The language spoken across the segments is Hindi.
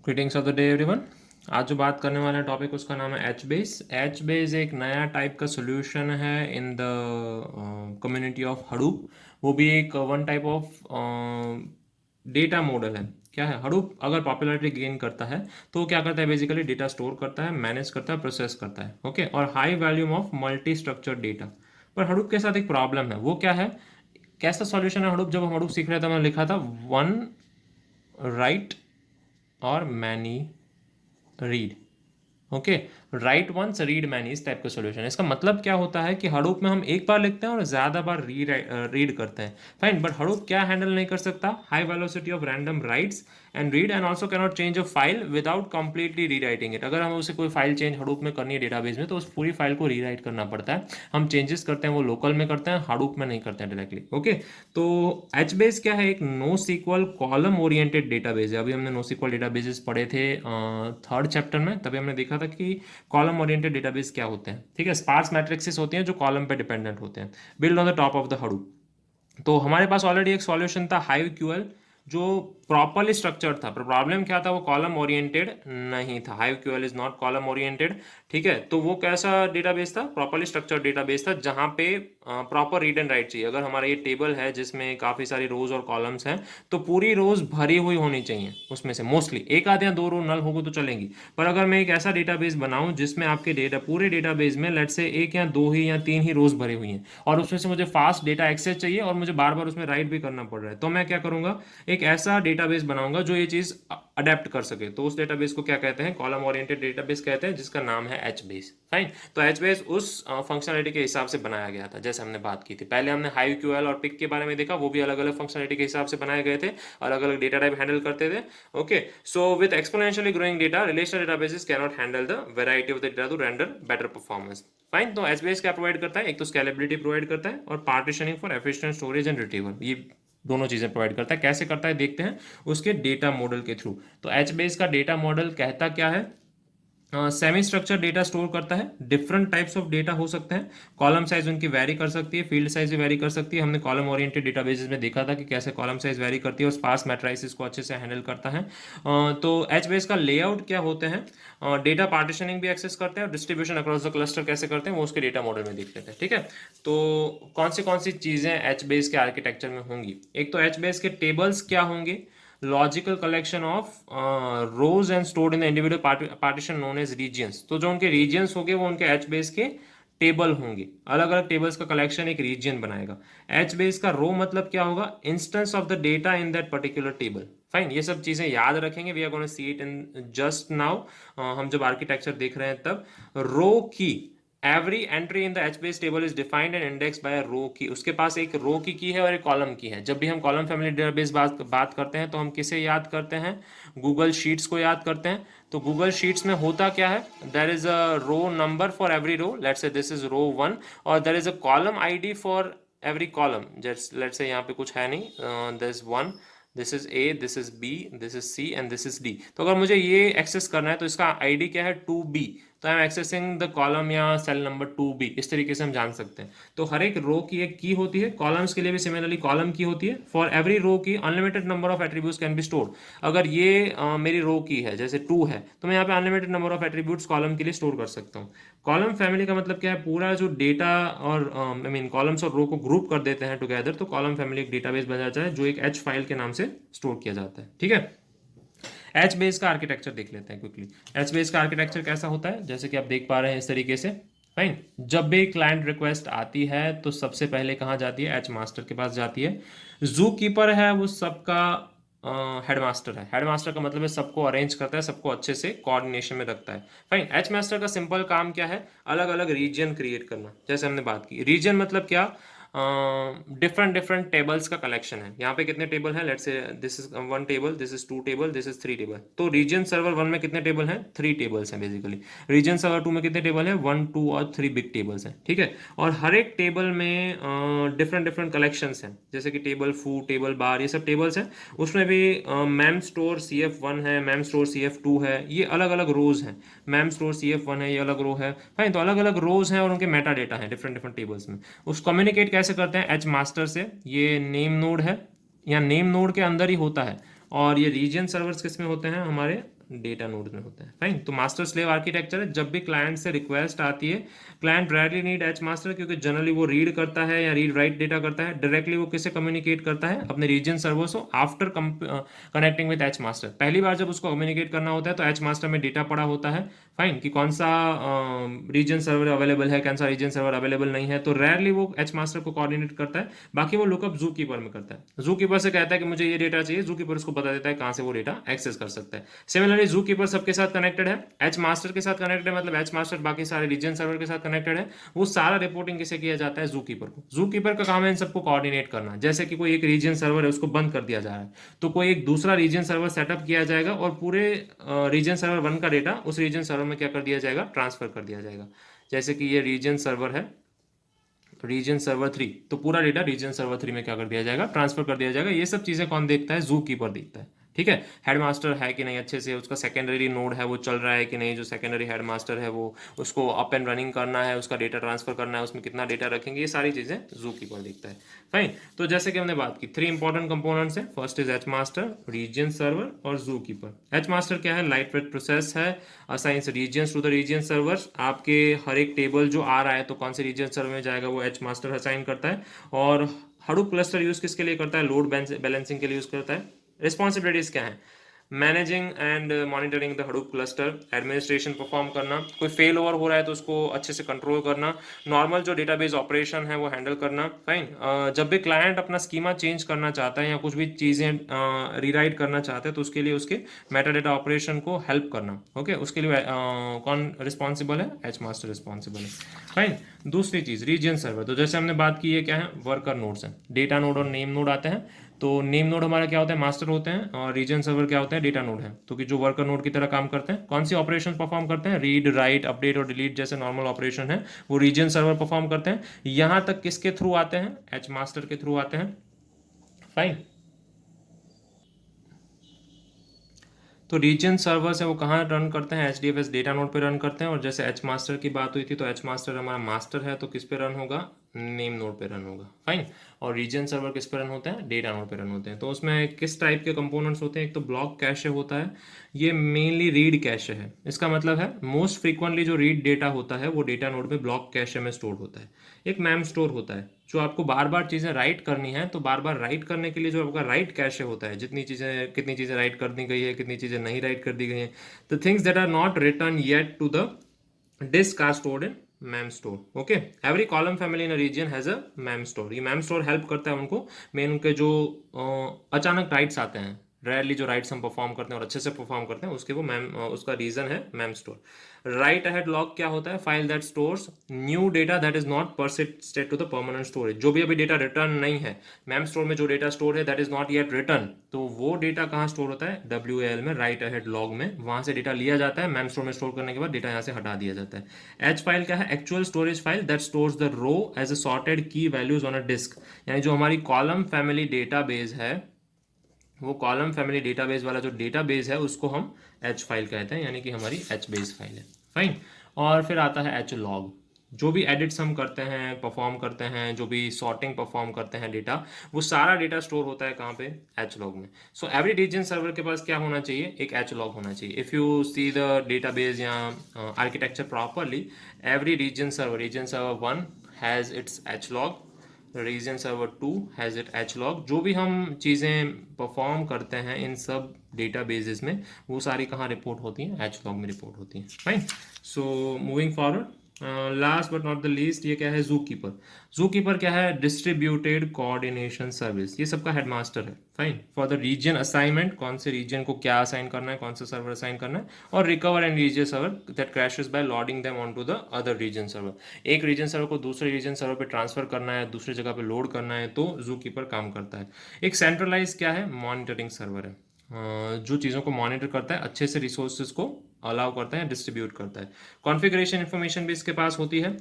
Greetings of the day everyone. आज जो बात करने वाला टॉपिक उसका नाम है एच बेस। एच बेस एक नया टाइप का सोल्यूशन है in the community of Hadoop. वो भी एक one type of data model है। क्या है हडूप? अगर पॉपुलैरिटी गेन करता है तो वो क्या करता है? बेसिकली डेटा स्टोर करता है, मैनेज करता है, प्रोसेस करता है। ओके, और high volume of multi structured data. पर हडूप के साथ एक प्रॉब्लम है। वो क्या है? कैसा सॉल्यूशन है हडूप? जब हम हडूप सीख रहे थे मैंने लिखा था वन राइट और many read. Okay, write once read many इस टाइप का सॉल्यूशन। इसका मतलब क्या होता है कि हडूप में हम एक बार लिखते हैं और ज्यादा बार रीड करते हैं। फाइन, बट हडूप क्या हैंडल नहीं कर सकता? High velocity of random rights and read, and also cannot change a file without completely rewriting it. अगर हमें उसे कोई फाइल चेंज हडूप में करनी है डेटाबेस में, तो उस पूरी फाइल को रीराइट करना पड़ता है। हम चेंजेस करते हैं वो लोकल में करते हैं, हडूप में नहीं करते हैं डायरेक्टली। ओके, तो एच बेस क्या है? एक NoSQL column oriented database है। अभी हमने नो सीक्वल डेटाबेसेस पढ़े थे थर्ड चैप्टर में, तभी हमने देखा था कि कॉलम ओरिएंटेड डेटाबेस क्या होते हैं। ठीक है, स्पार्स मैट्रिक्सेस होती हैं जो कॉलम पे डिपेंडेंट होते हैं, build on the top of the Hadoop. तो हमारे पास ऑलरेडी एक सॉल्यूशन था हाइव क्यूएल, जो प्रॉपरली स्ट्रक्चर्ड था। पर प्रॉब्लम क्या था? वो कॉलम ओरिएंटेड नहीं था। Hive QL is not column oriented. ठीक है, तो वो कैसा डेटाबेस था? प्रॉपरली स्ट्रक्चर्ड डेटाबेस था, जहां पे प्रॉपर रीड एंड राइट चाहिए। अगर हमारा ये टेबल है जिसमें काफी सारी रोज और कॉलम्स हैं, तो पूरी रोज भरी हुई होनी चाहिए। उसमें से मोस्टली एक आध या दो रो नल होगी तो चलेंगी। पर अगर मैं एक ऐसा डेटाबेस बनाऊं जिसमें आपके डेटा पूरे डेटाबेस में लेट से एक या दो ही या तीन ही रोज भरी हुई हैं, और उसमें से मुझे फास्ट डेटा एक्सेस चाहिए और मुझे बार बार उसमें राइट भी करना पड़ रहा है, तो मैं क्या करूंगा? एक ऐसा डेटाबेस बनाऊंगा जो ये चीज अडेप्ट कर सके। तो उस डेटाबेस को क्या कहते हैं? कॉलम ओरिएंटेड डेटाबेस कहते हैं, जिसका नाम है एच बेस। फाइन, तो एच बेस उस फंक्शनलिटी के हिसाब से बनाया गया था जैसे हमने बात की थी। पहले हमने हाई क्यूएल और पिक के बारे में देखा, वो भी अलग अलग फंक्शनलिटी के हिसाब से बनाए गए थे, अलग अलग डेटा टाइप हैंडल करते थे। Okay, so with exponentially growing data, relational databases can not handle the variety of the data to render better performance. Fine, तो एचबीएस क्या प्रोवाइड करता है? एक तो स्केलेबिलिटी प्रोवाइड करता है और partitioning for efficient storage and retrieval. ये दोनों चीजें प्रोवाइड करता है। कैसे करता है देखते हैं, उसके डेटा मॉडल के थ्रू। तो एचबीएस का डेटा मॉडल कहता क्या है? सेमी स्ट्रक्चर डेटा स्टोर करता है। डिफरेंट टाइप्स ऑफ डेटा हो सकते हैं, कॉलम साइज उनकी वेरी कर सकती है, फील्ड साइज भी वेरी कर सकती है। हमने कॉलम ओरिएंटेड डेटाबेसेस में देखा था कि कैसे कॉलम साइज वेरी करती है, और स्पार्स मैट्राइसिस को अच्छे से हैंडल करता है। तो एच बेस का लेआउट क्या होते हैं? डेटा पार्टीशनिंग भी एक्सेस करते हैं, और डिस्ट्रीब्यूशन अक्रॉस द क्लस्टर कैसे करते हैं वो उसके डेटा मॉडल में देख लेते हैं। ठीक है, तो कौन सी चीजें एच बेस के आर्किटेक्चर में होंगी? एक तो एच बेस के टेबल्स क्या होंगे? Logical collection of rows and stored in the individual partition known as regions. तो जो उनके रीजियंस होंगे वो उनके एच बेस के टेबल होंगे। अलग अलग टेबल्स का कलेक्शन एक रीजियन बनाएगा। एच बेस का रो मतलब क्या होगा? Instance of the data in that particular table. Fine, ये सब चीजें याद रखेंगे। We are gonna see it in just now. हम जब आर्किटेक्चर देख रहे हैं तब row key every entry in the HBase table is defined and index by row key. उसके पास एक रो की है और एक कॉलम की है। जब भी हम कॉलम फैमिली डेटाबेस बात करते हैं तो हम किसे याद करते हैं? गूगल शीट्स को याद करते हैं। तो गूगल शीट्स में होता क्या है? There is a row number for every row, let's say this is row 1, और there is a column ID for every column. Just let's say यहाँ पे कुछ है नहीं, this 1, this is A, this is B, this is C and this is D. तो अगर मुझे ये एक्सेस करना है तो इसका आईडी क्या है? 2b। तो I am accessing the column या सेल नंबर 2b। इस तरीके से हम जान सकते हैं। तो हर एक रो की एक की होती है, कॉलम्स के लिए भी सिमिलरली कॉलम की होती है। फॉर एवरी रो की unlimited number of attributes can be stored. अगर ये मेरी रो की है, जैसे 2 है, तो मैं यहाँ पे unlimited number of attributes column के लिए स्टोर कर सकता हूँ। कॉलम फैमिली का मतलब क्या है? पूरा जो डेटा और आई मीन कॉलम्स और रो को ग्रुप कर देते हैं टुगेदर, तो कॉलम फैमिली एक डेटाबेस बन जाता है जो एक एच फाइल के नाम से स्टोर किया जाता है। ठीक है, एच बेस का आर्किटेक्चर देख लेते हैं क्विकली। एच बेस का आर्किटेक्चर कैसा होता है? जैसे कि आप देख पा रहे हैं इस तरीके से। फाइन, जब भी क्लाइंट रिक्वेस्ट आती है तो सबसे पहले कहाँ जाती है? एच मास्टर के पास जाती है। जू कीपर है वो सबका हेडमास्टर है। हेडमास्टर का मतलब है सबको अरेंज करता है, सबको अच्छे से कोऑर्डिनेशन में रखता है। फाइन, एच मास्टर का सिंपल काम क्या है? अलग अलग रीजन क्रिएट करना। जैसे हमने बात की, रीजन मतलब क्या? डिफरेंट डिफरेंट टेबल्स का कलेक्शन है। यहाँ पे कितने टेबल हैं? Let's say this is 1 table, this is 2 table, this is 3 table. तो रीजन सर्वर 1 में कितने टेबल हैं? 3 टेबल्स हैं बेसिकली। रीजन सर्वर 2 में कितने टेबल हैं? 1, 2 और 3 बिग टेबल्स हैं। ठीक है, और हर एक टेबल में डिफरेंट डिफरेंट कलेक्शंस हैं, जैसे कि टेबल फूड, टेबल बार, ये सब टेबल्स हैं। उसमें भी मैम स्टोर CF1 है, मैम स्टोर CF2 है, ये अलग अलग रोज हैं। मैम स्टोर CF1 है, ये अलग रो है। फाइन, तो अलग अलग रोज हैं और उनके मेटा डेटा हैं डिफरेंट डिफरेंट टेबल्स में। उस कम्युनिकेट कैसे करते हैं? एच मास्टर से। ये नेम नोड है, या नेम नोड के अंदर ही होता है। और ये रीजन सर्वर्स किस में होते हैं? हमारे डेटा नोड में होता है। फाइन, तो मास्टर स्लेव आर्किटेक्चर है। जब भी क्लाइंट से रिक्वेस्ट आती है, client rarely need H master, क्योंकि जनरली वो रीड करता है या रीड राइट डेटा करता है डायरेक्टली। वो किससे कम्युनिकेट करता है? अपने रीजन सर्वर से, after connecting with H master. पहली बार जब उसको कम्युनिकेट करना होता है तो एच मास्टर में डेटा पड़ा होता है, फाइन, कि कौन सा रीजन सर्वर अवेलेबल है, कौन सा रीजन सर्वर अवेलेबल नहीं है। तो रेयरली वो एच मास्टर को कोऑर्डिनेट करता है, बाकी वो लुकअप जू कीपर में करता है। जू कीपर से कहता है कि मुझे ये डेटा चाहिए, जू कीपर उसको बता देता है कहाँ से वो डेटा एक्सेस कर सकता है। सिमिलरली जू कीपर सबके साथ कनेक्टेड है, एच मास्टर के साथ कनेक्टेड है, मतलब एच मास्टर बाकी सारे रीजन सर्वर के साथ कनेक्टेड है। वो सारा रिपोर्टिंग किसे किया जाता है? जू कीपर को। जू कीपर का काम है इन सबको कोऑर्डिनेट करना। जैसे कि कोई एक रीजन सर्वर है, उसको बंद कर दिया जा रहा है, तो कोई एक दूसरा रीजन सर्वर सेटअप किया जाएगा और पूरे रीजन सर्वर 1 का डेटा उस रीजन सर्वर में क्या कर दिया जाएगा? ट्रांसफर कर दिया जाएगा। जैसे कि ये रीजन सर्वर है, रीजन सर्वर 3, तो पूरा डेटा रीजन सर्वर 3 में क्या कर दिया जाएगा? ट्रांसफर कर दिया जाएगा। ये सब चीज़ें कौन देखता है? जू कीपर देखता है। ठीक है, हेडमास्टर है कि नहीं अच्छे से, उसका सेकेंडरी नोड है वो चल रहा है कि नहीं, जो सेकेंडरी हेडमास्टर है वो, उसको अप एंड रनिंग करना है, उसका डेटा ट्रांसफर करना है, उसमें कितना डेटा रखेंगे, ये सारी चीज़ें जू कीपर देखता है। फाइन, तो जैसे कि हमने बात की, 3 इंपॉर्टेंट कंपोनेंट्स है। First is H master, region server और जू कीपर। एच मास्टर क्या है? लाइट वेट प्रोसेस है, assigns regions to the region servers. आपके हर एक टेबल जो आ रहा है तो कौन से रीजन सर्वर में जाएगा वो एच मास्टर असाइन करता है। और हडूप क्लस्टर यूज किसके लिए करता है? लोड बैलेंसिंग के लिए यूज करता है। रिस्पॉन्सिबिलिटीज क्या है? Managing and monitoring the Hadoop cluster, administration perform करना, कोई फेल ओवर हो रहा है तो उसको अच्छे से कंट्रोल करना, नॉर्मल जो डेटाबेस ऑपरेशन है वो हैंडल करना। फाइन, जब भी क्लाइंट अपना स्कीमा चेंज करना चाहता है या कुछ भी चीज़ें रीराइट करना चाहते हैं तो उसके लिए उसके मेटा डेटा ऑपरेशन को हेल्प करना। ओके, उसके लिए कौन रिस्पॉन्सिबल है? एच मास्टर रिस्पॉन्सिबल है। फाइन, दूसरी चीज़ रीजन सर्वर, तो जैसे हमने बात की है क्या है? वर्कर नोड्स हैं, डेटा नोड और नेम नोड आते हैं। तो नेम नोड हमारा क्या होता है? मास्टर होते हैं, और रीजन सर्वर क्या होते हैं? डेटा नोड है। तो कि जो वर्कर नोड की तरह काम करते हैं, कौन सी ऑपरेशन परफॉर्म करते हैं? रीड राइट अपडेट और डिलीट जैसे नॉर्मल ऑपरेशन है वो रीजन सर्वर परफॉर्म करते हैं। यहाँ तक किसके थ्रू आते हैं? एच मास्टर के थ्रू आते हैं। फाइन, तो रीजन सर्वर्स है वो कहाँ रन करते हैं? H D F S data node पे रन करते हैं। और जैसे एच मास्टर की बात हुई थी, तो एच मास्टर हमारा मास्टर है तो किस पे रन होगा? नेम नोड पे रन होगा। फाइन, और रीजन सर्वर किस पे रन होते हैं? डेटा नोड पे रन होते हैं। तो उसमें किस टाइप के कंपोनेंट्स होते हैं? एक तो ब्लॉक कैशे होता है, ये मेनली रीड कैशे है। इसका मतलब है मोस्ट फ्रीक्वेंटली जो रीड डेटा होता है वो डेटा नोड में ब्लॉक कैशे में स्टोर होता है। एक मैम स्टोर होता है, जो आपको बार बार चीज़ें राइट करनी है, तो बार बार राइट करने के लिए जो आपका राइट कैशे होता है, जितनी चीज़ें, कितनी चीज़ें राइट कर दी गई है, कितनी चीज़ें नहीं राइट कर दी गई हैं, the things that are not written yet to the disk are stored in mem store. Okay, every column family in a region has a mem store. ये mem store हेल्प करता है उनको, मेन उनके जो अचानक राइट्स आते हैं, रेयरली जो राइट्स हम परफॉर्म करते हैं और अच्छे से परफॉर्म करते हैं, उसके वो मैम, उसका रीजन है MemStore. Write ahead log क्या होता है? File that stores new data that is not persisted to the permanent storage. जो भी अभी डेटा रिटर्न नहीं है, मैम स्टोर में जो डेटा स्टोर है that is not yet return, तो वो डेटा कहाँ स्टोर होता है? WAL में, राइट अहेड लॉग में। वहां से डेटा लिया जाता है, मैम स्टोर में स्टोर करने के बाद डेटा यहाँ से हटा दिया जाता है। एच फाइल क्या है? Actual storage file that stores the row as a sorted key values on a disk. यानी जो हमारी कॉलम फैमिली डेटाबेस है, वो कॉलम फैमिली डेटाबेस वाला जो डेटाबेस है उसको हम एच फाइल कहते हैं, यानी कि हमारी एच बेस फाइल है। फाइन, और फिर आता है एच लॉग। जो भी एडिट्स हम करते हैं, परफॉर्म करते हैं, जो भी सॉर्टिंग परफॉर्म करते हैं डेटा, वो सारा डेटा स्टोर होता है कहाँ पे? एच लॉग में। सो एवरी रीजन सर्वर के पास क्या होना चाहिए? एक एच लॉग होना चाहिए। If you see the database या architecture properly, every region server 1 has its HLog, region server 2 has it HLog. जो भी हम चीज़ें परफॉर्म करते हैं इन सब डेटाबेसेस में, वो सारी कहाँ रिपोर्ट होती हैं? एच लॉग में रिपोर्ट होती हैं। Fine, so moving forward, last but not the least, ये क्या है? जू कीपर। जू कीपर क्या है? डिस्ट्रीब्यूटेड कोऑर्डिनेशन सर्विस, ये सबका हेडमास्टर है। Fine, for the region assignment, कौन से रीजन को क्या असाइन करना है, कौन सा सर्वर असाइन करना है, और recover and region server that crashes by loading them on to the other region server. एक रीजन सर्वर को दूसरे रीजन सर्वर पे ट्रांसफर करना है, दूसरी जगह पे लोड करना है, तो जू कीपर काम करता है। एक सेंट्रलाइज क्या है? मॉनिटरिंग सर्वर है, जो चीज़ों को मॉनिटर करता है, अच्छे से रिसोर्सेज को अलाउ करता है, डिस्ट्रीब्यूट करता है। कॉन्फ़िगरेशन इन्फॉर्मेशन भी इसके पास होती है।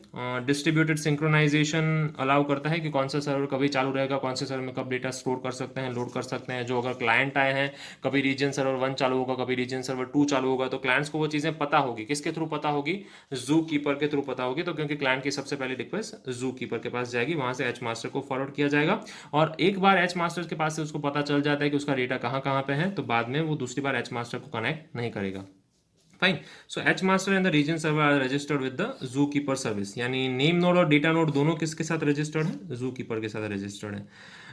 डिस्ट्रीब्यूटेड सिंक्रोनाइजेशन अलाउ करता है कि कौन सा सर्वर कभी चालू रहेगा, कौन से सर्वर में कब डेटा स्टोर कर सकते हैं, लोड कर सकते हैं। जो अगर क्लाइंट आए हैं, कभी रीजन सर्वर 1 चालू होगा, कभी रीजन सर्वर 2 चालू होगा, तो क्लाइंट्स को वो चीज़ें पता होगी। किसके थ्रू पता होगी? जू कीपर के थ्रू पता होगी। तो क्योंकि क्लाइंट की सबसे पहले रिक्वेस्ट जू कीपर के पास जाएगी, वहाँ से एच मास्टर को फॉरवर्ड किया जाएगा, और एक बार एच मास्टर के पास से उसको पता चल जाता है कि उसका डेटा कहाँ कहाँ पे है, तो बाद में वो दूसरी बार एच मास्टर को कनेक्ट नहीं करेगा। Fine. So H master and the region server are registered with the ZooKeeper service. यानी नेम नोड और डेटा नोड दोनों किसके साथ रजिस्टर्ड है? जू कीपर के साथ रजिस्टर्ड है।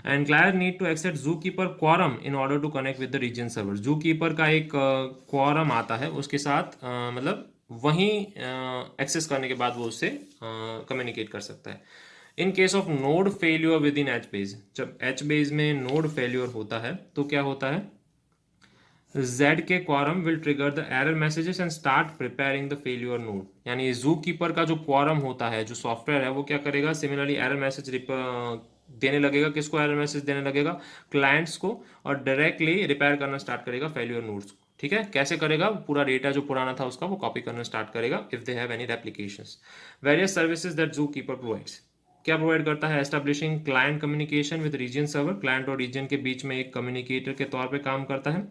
And client need to accept ZooKeeper quorum in order to connect with the region server. ZooKeeper का एक क्वारम आता है, उसके साथ मतलब वहीं एक्सेस करने के बाद वो उससे कम्युनिकेट कर सकता है। In case of node failure with in H base, जब एच बेस में नोड फेल्यूर होता है तो क्या होता है? Z के quorum will trigger the error messages and start preparing the failure node। यानी जू कीपर का जो quorum होता है, जो सॉफ्टवेयर है, वो क्या करेगा? सिमिलरली एरर मैसेज देने लगेगा। किसको एरर मैसेज देने लगेगा? क्लाइंट्स को, और डायरेक्टली रिपेयर करना स्टार्ट करेगा फेल्यूर नोड्स को। ठीक है, कैसे करेगा? पूरा डेटा जो पुराना था उसका वो कॉपी करना स्टार्ट करेगा if they have any replications. Various services that ZooKeeper provides, क्या प्रोवाइड करता है? Establishing client communication with region server, client और रीजन के बीच में एक कम्युनिकेटर के तौर पे काम करता है।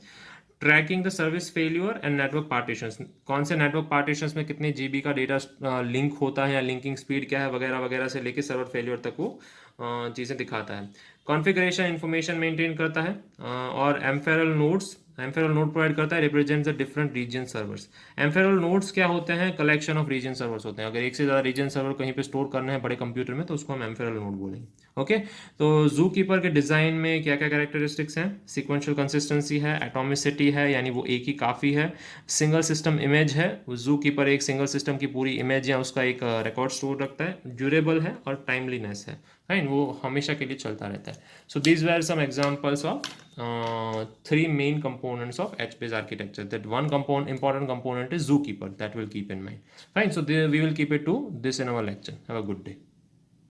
Tracking the service failure and network partitions, कौन से नेटवर्क पार्टीशंस में कितने जीबी का डेटा लिंक होता है या लिंकिंग स्पीड क्या है वगैरह वगैरह से लेके सर्वर फेल्यूर तक वो चीज़ें दिखाता है। कॉन्फ़िगरेशन इन्फॉर्मेशन मेंटेन करता है, और एम्फेरल नोड्स, एम्फेरल नोड प्रोवाइड करता है, represent the different reason servers. एम्फेरल nodes क्या होते हैं? कलेक्शन ऑफ रीजन सर्वर्स होते हैं। अगर एक से ज़्यादा रीजन सर्वर कहीं पे स्टोर करना है बड़े कंप्यूटर में, तो उसको हम एम्फेरल नोड बोलेंगे। ओके, तो जू कीपर के डिज़ाइन में क्या क्या कैरेक्टरिस्टिक्स हैं? सीक्वेंशियल कंसिस्टेंसी है, एटॉमिसिटी है, यानी वो एक ही काफ़ी है, सिंगल सिस्टम इमेज है, जू कीपर एक सिंगल सिस्टम की पूरी इमेज या उसका एक रिकॉर्ड स्टोर रखता है, ड्यूरेबल है और टाइमलीनेस है। फाइन, वो हमेशा के लिए चलता रहता है। So these were some examples of three main components of HBase architecture. That one important component is zookeeper, that will keep in mind. Fine, so we will keep it to this in our lecture. Have a good day.